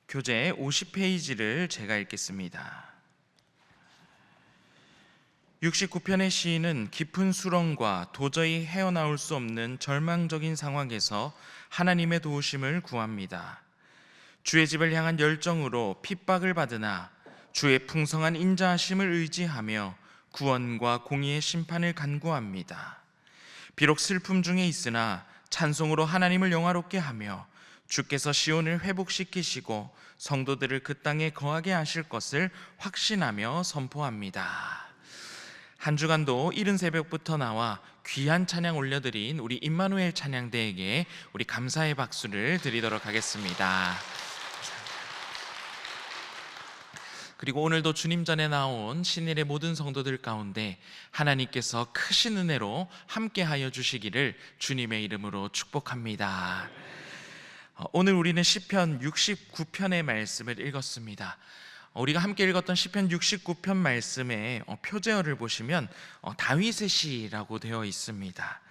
교재 50페이지를 제가 읽겠습니다. 69편의 시인은 깊은 수렁과 도저히 헤어나올 수 없는 절망적인 상황에서 하나님의 도우심을 구합니다. 주의 집을 향한 열정으로 핍박을 받으나 주의 풍성한 인자하심을 의지하며 구원과 공의의 심판을 간구합니다. 비록 슬픔 중에 있으나 찬송으로 하나님을 영화롭게 하며 주께서 시온을 회복시키시고 성도들을 그 땅에 거하게 하실 것을 확신하며 선포합니다. 한 주간도 이른 새벽부터 나와 귀한 찬양 올려드린 우리 임마누엘 찬양대에게 우리 감사의 박수를 드리도록 하겠습니다. 그리고 오늘도 주님 전에 나온 신일의 모든 성도들 가운데 하나님께서 크신 은혜로 함께하여 주시기를 주님의 이름으로 축복합니다. 오늘 우리는 시편 69편의 말씀을 읽었습니다. 우리가 함께 읽었던 시편 69편 말씀의 표제어를 보시면 다윗의 시라고 되어 있습니다.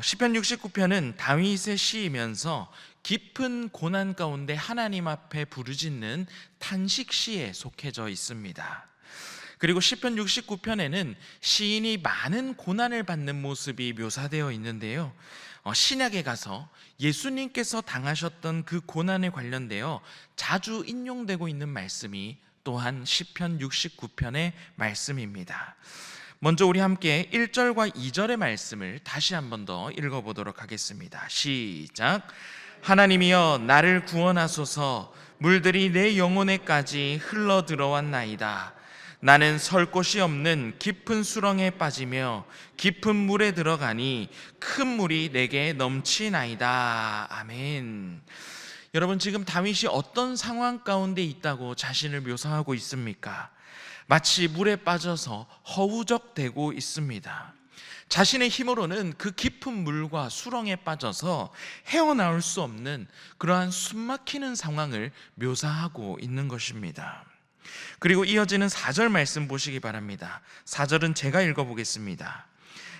시편 69편은 다윗의 시이면서 깊은 고난 가운데 하나님 앞에 부르짖는 탄식시에 속해져 있습니다. 그리고 시편 69편에는 시인이 많은 고난을 받는 모습이 묘사되어 있는데요, 신약에 가서 예수님께서 당하셨던 그 고난에 관련되어 자주 인용되고 있는 말씀이 또한 시편 69편의 말씀입니다. 먼저 우리 함께 1절과 2절의 말씀을 다시 한 번 더 읽어보도록 하겠습니다. 시작. 하나님이여 나를 구원하소서. 물들이 내 영혼에까지 흘러 들어왔나이다. 나는 설 곳이 없는 깊은 수렁에 빠지며 깊은 물에 들어가니 큰 물이 내게 넘치나이다. 아멘. 여러분, 지금 다윗이 어떤 상황 가운데 있다고 자신을 묘사하고 있습니까? 마치 물에 빠져서 허우적대고 있습니다. 자신의 힘으로는 그 깊은 물과 수렁에 빠져서 헤어나올 수 없는 그러한 숨막히는 상황을 묘사하고 있는 것입니다. 그리고 이어지는 4절 말씀 보시기 바랍니다. 4절은 제가 읽어보겠습니다.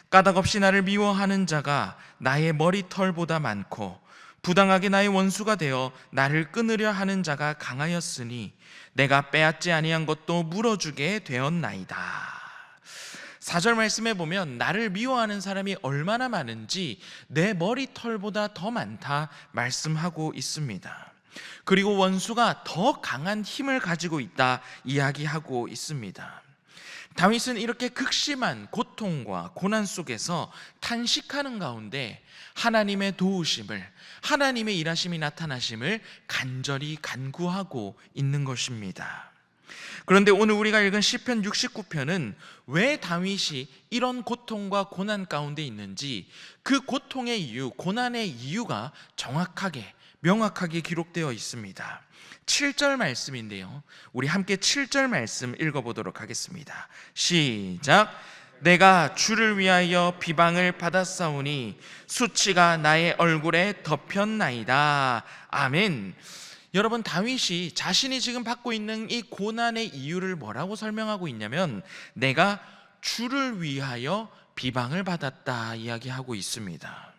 까닭없이 나를 미워하는 자가 나의 머리털보다 많고 부당하게 나의 원수가 되어 나를 끊으려 하는 자가 강하였으니 내가 빼앗지 아니한 것도 물어주게 되었나이다. 4절 말씀에 보면 나를 미워하는 사람이 얼마나 많은지 내 머리털보다 더 많다 말씀하고 있습니다. 그리고 원수가 더 강한 힘을 가지고 있다 이야기하고 있습니다. 다윗은 이렇게 극심한 고통과 고난 속에서 탄식하는 가운데 하나님의 도우심을, 하나님의 일하심이 나타나심을 간절히 간구하고 있는 것입니다. 그런데 오늘 우리가 읽은 시편 69편은 왜 다윗이 이런 고통과 고난 가운데 있는지, 그 고통의 이유, 고난의 이유가 정확하게 명확하게 기록되어 있습니다. 7절 말씀인데요, 우리 함께 7절 말씀 읽어보도록 하겠습니다. 시작. 내가 주를 위하여 비방을 받았사오니 수치가 나의 얼굴에 덮였나이다. 아멘. 여러분, 다윗이 자신이 지금 받고 있는 이 고난의 이유를 뭐라고 설명하고 있냐면 내가 주를 위하여 비방을 받았다 이야기하고 있습니다.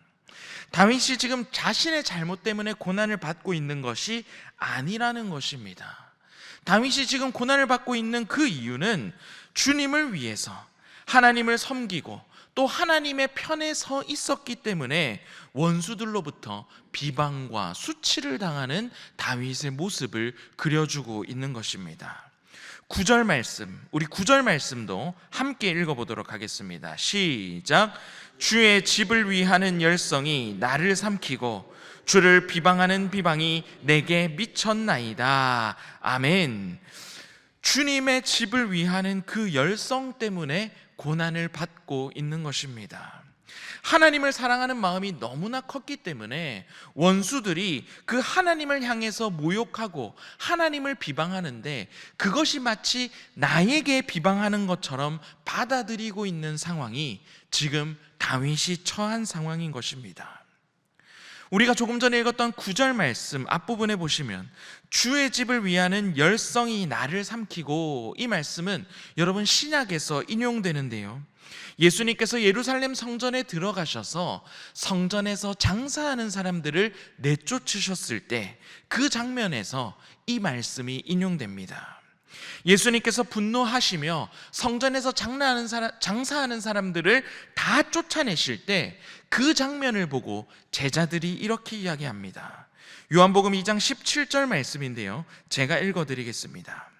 다윗이 지금 자신의 잘못 때문에 고난을 받고 있는 것이 아니라는 것입니다. 다윗이 지금 고난을 받고 있는 그 이유는 주님을 위해서 하나님을 섬기고 또 하나님의 편에 서 있었기 때문에 원수들로부터 비방과 수치를 당하는 다윗의 모습을 그려주고 있는 것입니다. 9절 말씀, 우리 9절 말씀도 함께 읽어보도록 하겠습니다. 시작. 주의 집을 위하는 열성이 나를 삼키고 주를 비방하는 비방이 내게 미쳤나이다. 아멘. 주님의 집을 위하는 그 열성 때문에 고난을 받고 있는 것입니다. 하나님을 사랑하는 마음이 너무나 컸기 때문에 원수들이 그 하나님을 향해서 모욕하고 하나님을 비방하는데 그것이 마치 나에게 비방하는 것처럼 받아들이고 있는 상황이 지금 다윗이 처한 상황인 것입니다. 우리가 조금 전에 읽었던 9절 말씀 앞부분에 보시면 주의 집을 위하는 열성이 나를 삼키고, 이 말씀은 여러분 신약에서 인용되는데요, 예수님께서 예루살렘 성전에 들어가셔서 성전에서 장사하는 사람들을 내쫓으셨을 때 그 장면에서 이 말씀이 인용됩니다. 예수님께서 분노하시며 성전에서 장사하는 사람들을 다 쫓아내실 때 그 장면을 보고 제자들이 이렇게 이야기합니다. 요한복음 2장 17절 말씀인데요, 제가 읽어드리겠습니다.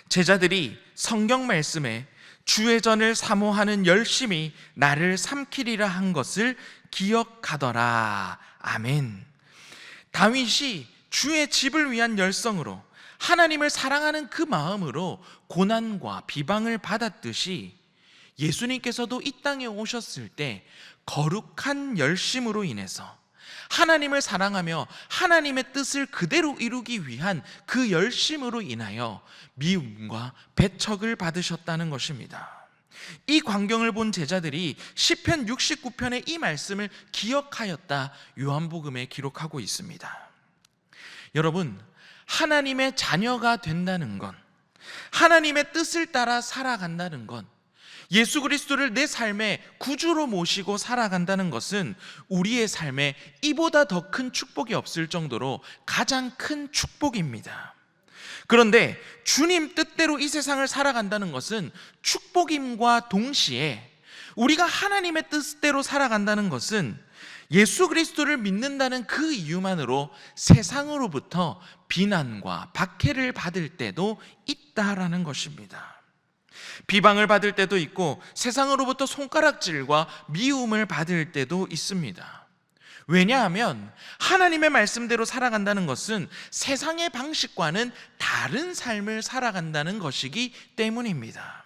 제자들이 성경 말씀에 주의 전을 사모하는 열심이 나를 삼키리라 한 것을 기억하더라. 아멘. 다윗이 주의 집을 위한 열성으로, 하나님을 사랑하는 그 마음으로 고난과 비방을 받았듯이 예수님께서도 이 땅에 오셨을 때 거룩한 열심으로 인해서 하나님을 사랑하며 하나님의 뜻을 그대로 이루기 위한 그 열심으로 인하여 미움과 배척을 받으셨다는 것입니다. 이 광경을 본 제자들이 시편 69편의 이 말씀을 기억하였다 요한복음에 기록하고 있습니다. 여러분, 하나님의 자녀가 된다는 건, 하나님의 뜻을 따라 살아간다는 건, 예수 그리스도를 내 삶의 구주로 모시고 살아간다는 것은 우리의 삶에 이보다 더 큰 축복이 없을 정도로 가장 큰 축복입니다. 그런데 주님 뜻대로 이 세상을 살아간다는 것은 축복임과 동시에 우리가 하나님의 뜻대로 살아간다는 것은 예수 그리스도를 믿는다는 그 이유만으로 세상으로부터 비난과 박해를 받을 때도 있다라는 것입니다. 비방을 받을 때도 있고 세상으로부터 손가락질과 미움을 받을 때도 있습니다. 왜냐하면 하나님의 말씀대로 살아간다는 것은 세상의 방식과는 다른 삶을 살아간다는 것이기 때문입니다.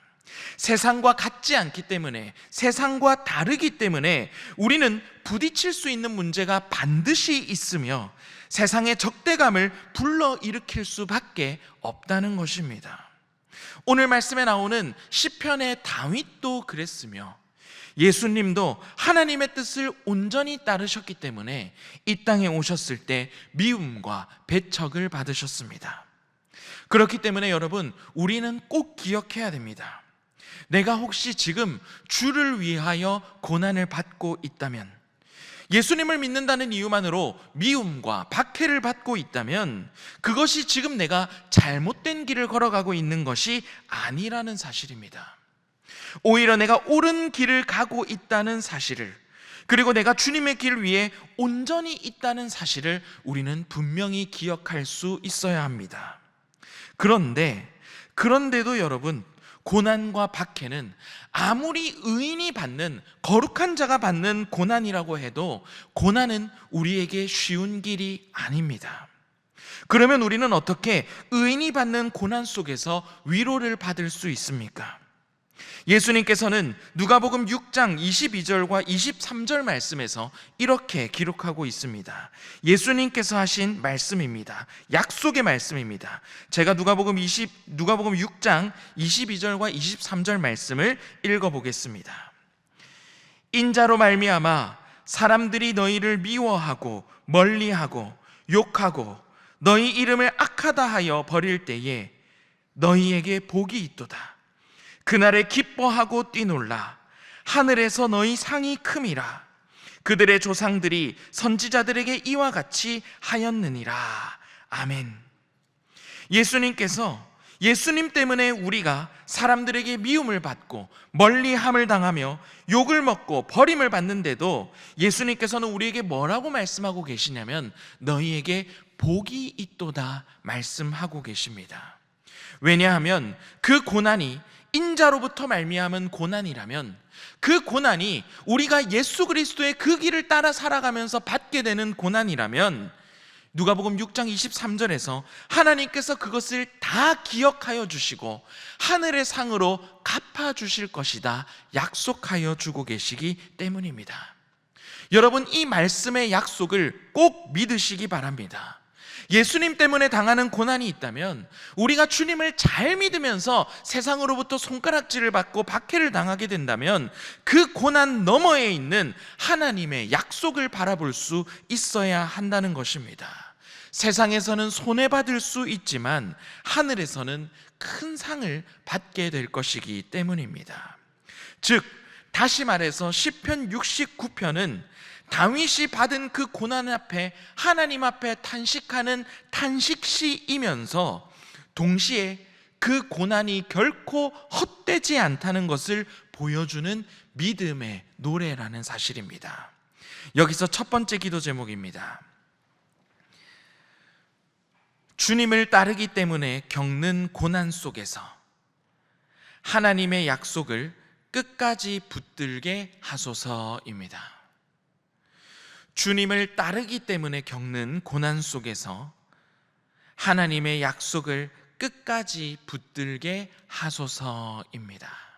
세상과 같지 않기 때문에, 세상과 다르기 때문에 우리는 부딪힐 수 있는 문제가 반드시 있으며 세상의 적대감을 불러일으킬 수밖에 없다는 것입니다. 오늘 말씀에 나오는 시편의 다윗도 그랬으며 예수님도 하나님의 뜻을 온전히 따르셨기 때문에 이 땅에 오셨을 때 미움과 배척을 받으셨습니다. 그렇기 때문에 여러분, 우리는 꼭 기억해야 됩니다. 내가 혹시 지금 주를 위하여 고난을 받고 있다면, 예수님을 믿는다는 이유만으로 미움과 박해를 받고 있다면 그것이 지금 내가 잘못된 길을 걸어가고 있는 것이 아니라는 사실입니다. 오히려 내가 옳은 길을 가고 있다는 사실을, 그리고 내가 주님의 길 위에 온전히 있다는 사실을 우리는 분명히 기억할 수 있어야 합니다. 그런데도 여러분, 고난과 박해는 아무리 의인이 받는, 거룩한 자가 받는 고난이라고 해도 고난은 우리에게 쉬운 길이 아닙니다. 그러면 우리는 어떻게 의인이 받는 고난 속에서 위로를 받을 수 있습니까? 예수님께서는 누가복음 6장 22절과 23절 말씀에서 이렇게 기록하고 있습니다. 예수님께서 하신 말씀입니다. 약속의 말씀입니다. 제가 누가복음 6장 22절과 23절 말씀을 읽어보겠습니다. 인자로 말미암아 사람들이 너희를 미워하고 멀리하고 욕하고 너희 이름을 악하다 하여 버릴 때에 너희에게 복이 있도다. 그날에 기뻐하고 뛰놀라. 하늘에서 너희 상이 큼이라. 그들의 조상들이 선지자들에게 이와 같이 하였느니라. 아멘. 예수님께서 예수님 때문에 우리가 사람들에게 미움을 받고 멀리함을 당하며 욕을 먹고 버림을 받는데도 예수님께서는 우리에게 뭐라고 말씀하고 계시냐면 너희에게 복이 있도다 말씀하고 계십니다. 왜냐하면 그 고난이 인자로부터 말미암은 고난이라면 그 고난이 우리가 예수 그리스도의 그 길을 따라 살아가면서 받게 되는 고난이라면 누가복음 6장 23절에서 하나님께서 그것을 다 기억하여 주시고 하늘의 상으로 갚아주실 것이다 약속하여 주고 계시기 때문입니다. 여러분, 이 말씀의 약속을 꼭 믿으시기 바랍니다. 예수님 때문에 당하는 고난이 있다면 우리가 주님을 잘 믿으면서 세상으로부터 손가락질을 받고 박해를 당하게 된다면 그 고난 너머에 있는 하나님의 약속을 바라볼 수 있어야 한다는 것입니다. 세상에서는 손해받을 수 있지만 하늘에서는 큰 상을 받게 될 것이기 때문입니다. 즉 다시 말해서 시편 69편은 다윗이 받은 그 고난 앞에 하나님 앞에 탄식하는 탄식시이면서 동시에 그 고난이 결코 헛되지 않다는 것을 보여주는 믿음의 노래라는 사실입니다. 여기서 첫 번째 기도 제목입니다. 주님을 따르기 때문에 겪는 고난 속에서 하나님의 약속을 끝까지 붙들게 하소서입니다. 주님을 따르기 때문에 겪는 고난 속에서 하나님의 약속을 끝까지 붙들게 하소서입니다.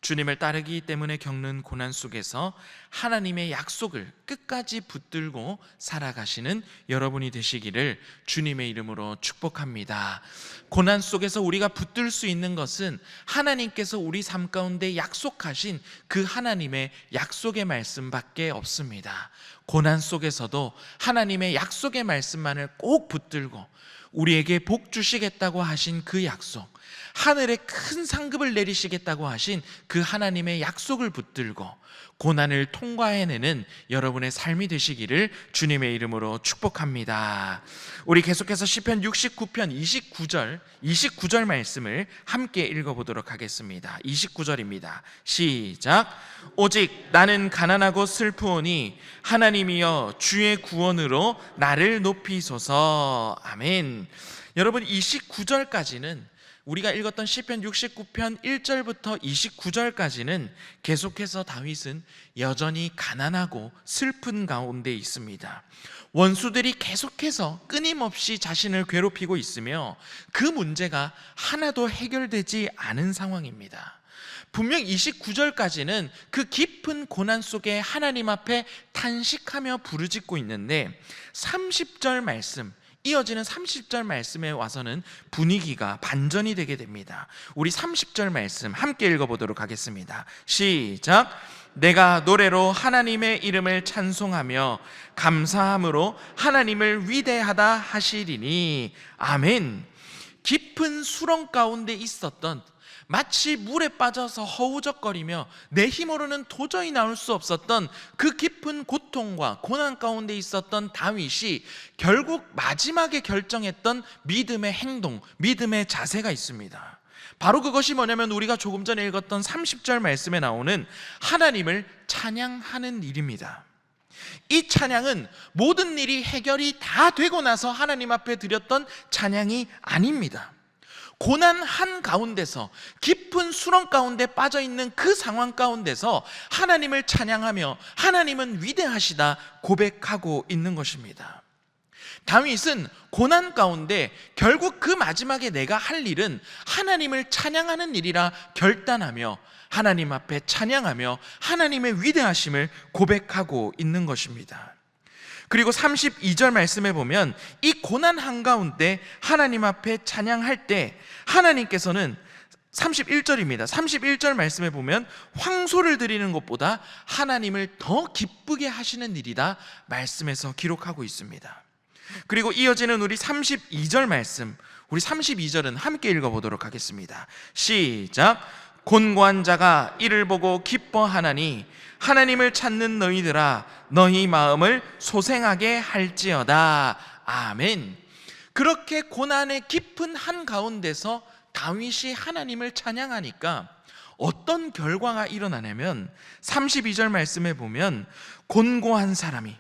주님을 따르기 때문에 겪는 고난 속에서 하나님의 약속을 끝까지 붙들고 살아가시는 여러분이 되시기를 주님의 이름으로 축복합니다. 고난 속에서 우리가 붙들 수 있는 것은 하나님께서 우리 삶 가운데 약속하신 그 하나님의 약속의 말씀밖에 없습니다. 고난 속에서도 하나님의 약속의 말씀만을 꼭 붙들고 우리에게 복 주시겠다고 하신 그 약속, 하늘에 큰 상급을 내리시겠다고 하신 그 하나님의 약속을 붙들고 고난을 통과해내는 여러분의 삶이 되시기를 주님의 이름으로 축복합니다. 우리 계속해서 시편 69편 29절 말씀을 함께 읽어보도록 하겠습니다. 29절입니다. 시작. 오직 나는 가난하고 슬프오니 하나님이여 주의 구원으로 나를 높이소서. 아멘. 여러분, 29절까지는 우리가 읽었던 시편 69편 1절부터 29절까지는 계속해서 다윗은 여전히 가난하고 슬픈 가운데 있습니다. 원수들이 계속해서 끊임없이 자신을 괴롭히고 있으며 그 문제가 하나도 해결되지 않은 상황입니다. 분명 29절까지는 그 깊은 고난 속에 하나님 앞에 탄식하며 부르짖고 있는데 30절 말씀, 이어지는 30절 말씀에 와서는 분위기가 반전이 되게 됩니다. 우리 30절 말씀 함께 읽어보도록 하겠습니다. 시작. 내가 노래로 하나님의 이름을 찬송하며 감사함으로 하나님을 위대하다 하시리니. 아멘. 깊은 수렁 가운데 있었던, 마치 물에 빠져서 허우적거리며 내 힘으로는 도저히 나올 수 없었던 그 깊은 고통과 고난 가운데 있었던 다윗이 결국 마지막에 결정했던 믿음의 행동, 믿음의 자세가 있습니다. 바로 그것이 뭐냐면 우리가 조금 전에 읽었던 30절 말씀에 나오는 하나님을 찬양하는 일입니다. 이 찬양은 모든 일이 해결이 다 되고 나서 하나님 앞에 드렸던 찬양이 아닙니다. 고난 한가운데서, 깊은 수렁 가운데 빠져있는 그 상황 가운데서 하나님을 찬양하며 하나님은 위대하시다 고백하고 있는 것입니다. 다윗은 고난 가운데 결국 그 마지막에 내가 할 일은 하나님을 찬양하는 일이라 결단하며 하나님 앞에 찬양하며 하나님의 위대하심을 고백하고 있는 것입니다. 그리고 32절 말씀에 보면 이 고난 한가운데 하나님 앞에 찬양할 때 하나님께서는 31절입니다. 31절 말씀에 보면 황소를 드리는 것보다 하나님을 더 기쁘게 하시는 일이다 말씀에서 기록하고 있습니다. 그리고 이어지는 우리 32절 말씀, 우리 32절은 함께 읽어보도록 하겠습니다. 시작. 곤고한 자가 이를 보고 기뻐하나니 하나님을 찾는 너희들아 너희 마음을 소생하게 할지어다. 아멘. 그렇게 고난의 깊은 한가운데서 다윗이 하나님을 찬양하니까 어떤 결과가 일어나냐면 32절 말씀에 보면 곤고한 사람이,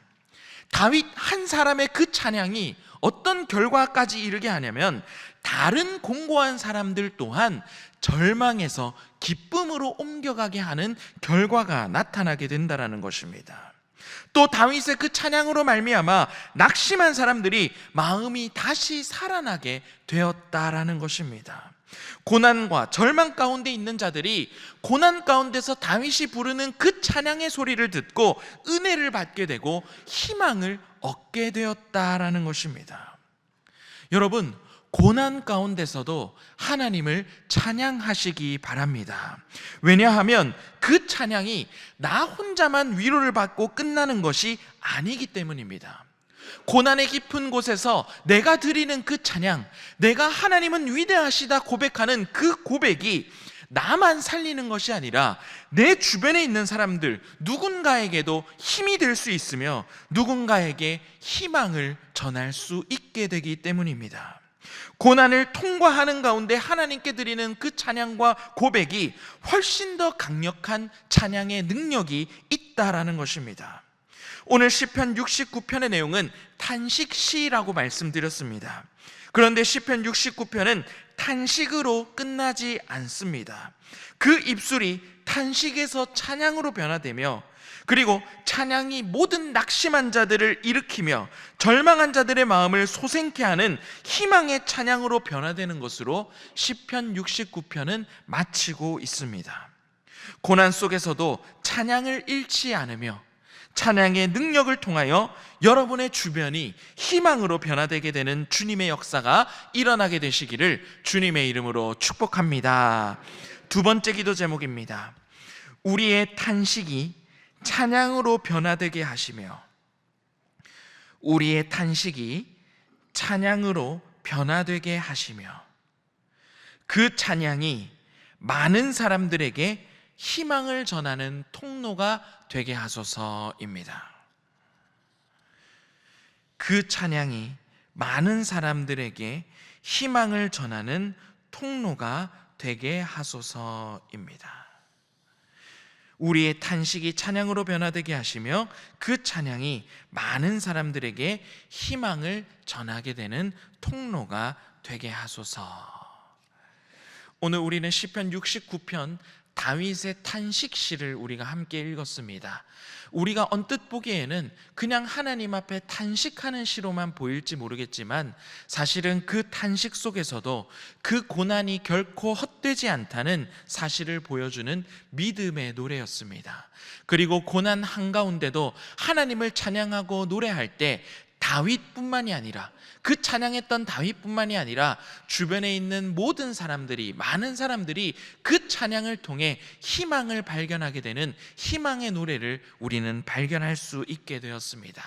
다윗 한 사람의 그 찬양이 어떤 결과까지 이르게 하냐면 다른 곤고한 사람들 또한 절망에서 기쁨으로 옮겨가게 하는 결과가 나타나게 된다는 것입니다. 또 다윗의 그 찬양으로 말미암아 낙심한 사람들이 마음이 다시 살아나게 되었다라는 것입니다. 고난과 절망 가운데 있는 자들이 고난 가운데서 다윗이 부르는 그 찬양의 소리를 듣고 은혜를 받게 되고 희망을 얻게 되었다라는 것입니다. 여러분, 고난 가운데서도 하나님을 찬양하시기 바랍니다. 왜냐하면 그 찬양이 나 혼자만 위로를 받고 끝나는 것이 아니기 때문입니다. 고난의 깊은 곳에서 내가 드리는 그 찬양, 내가 하나님은 위대하시다 고백하는 그 고백이 나만 살리는 것이 아니라 내 주변에 있는 사람들 누군가에게도 힘이 될 수 있으며 누군가에게 희망을 전할 수 있게 되기 때문입니다. 고난을 통과하는 가운데 하나님께 드리는 그 찬양과 고백이 훨씬 더 강력한 찬양의 능력이 있다라는 것입니다. 오늘 시편 69편의 내용은 탄식시라고 말씀드렸습니다. 그런데 시편 69편은 탄식으로 끝나지 않습니다. 그 입술이 탄식에서 찬양으로 변화되며, 그리고 찬양이 모든 낙심한 자들을 일으키며 절망한 자들의 마음을 소생케 하는 희망의 찬양으로 변화되는 것으로 시편 69편은 마치고 있습니다. 고난 속에서도 찬양을 잃지 않으며 찬양의 능력을 통하여 여러분의 주변이 희망으로 변화되게 되는 주님의 역사가 일어나게 되시기를 주님의 이름으로 축복합니다. 두 번째 기도 제목입니다. 우리의 탄식이 찬양으로 변화되게 하시며, 우리의 탄식이 찬양으로 변화되게 하시며, 그 찬양이 많은 사람들에게 희망을 전하는 통로가 되게 하소서입니다. 그 찬양이 많은 사람들에게 희망을 전하는 통로가 되게 하소서입니다. 우리의 탄식이 찬양으로 변화되게 하시며 그 찬양이 많은 사람들에게 희망을 전하게 되는 통로가 되게 하소서. 오늘 우리는 시편 69편 다윗의 탄식시를 우리가 함께 읽었습니다. 우리가 언뜻 보기에는 그냥 하나님 앞에 탄식하는 시로만 보일지 모르겠지만 사실은 그 탄식 속에서도 그 고난이 결코 헛되지 않다는 사실을 보여주는 믿음의 노래였습니다. 그리고 고난 한가운데도 하나님을 찬양하고 노래할 때 다윗뿐만이 아니라, 그 찬양했던 다윗뿐만이 아니라 주변에 있는 모든 사람들이, 많은 사람들이 그 찬양을 통해 희망을 발견하게 되는 희망의 노래를 우리는 발견할 수 있게 되었습니다.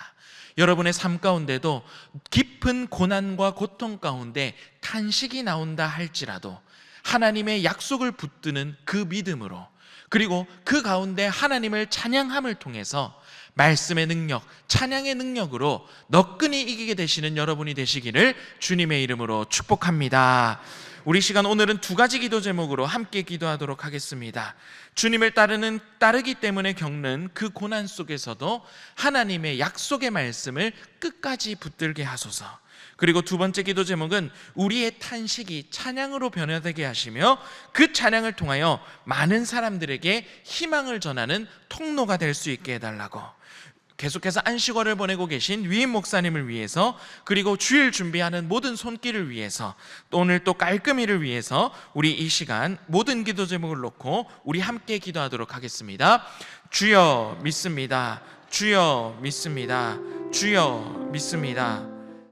여러분의 삶 가운데도 깊은 고난과 고통 가운데 탄식이 나온다 할지라도 하나님의 약속을 붙드는 그 믿음으로, 그리고 그 가운데 하나님을 찬양함을 통해서 말씀의 능력, 찬양의 능력으로 너끈히 이기게 되시는 여러분이 되시기를 주님의 이름으로 축복합니다. 우리 시간 오늘은 두 가지 기도 제목으로 함께 기도하도록 하겠습니다. 주님을 따르기 때문에 겪는 그 고난 속에서도 하나님의 약속의 말씀을 끝까지 붙들게 하소서. 그리고 두 번째 기도 제목은 우리의 탄식이 찬양으로 변화되게 하시며 그 찬양을 통하여 많은 사람들에게 희망을 전하는 통로가 될 수 있게 해달라고. 계속해서 안식월을 보내고 계신 위임 목사님을 위해서, 그리고 주일 준비하는 모든 손길을 위해서, 또 오늘 또 깔끔이를 위해서 우리 이 시간 모든 기도 제목을 놓고 우리 함께 기도하도록 하겠습니다. 주여 믿습니다. 주여 믿습니다. 주여 믿습니다.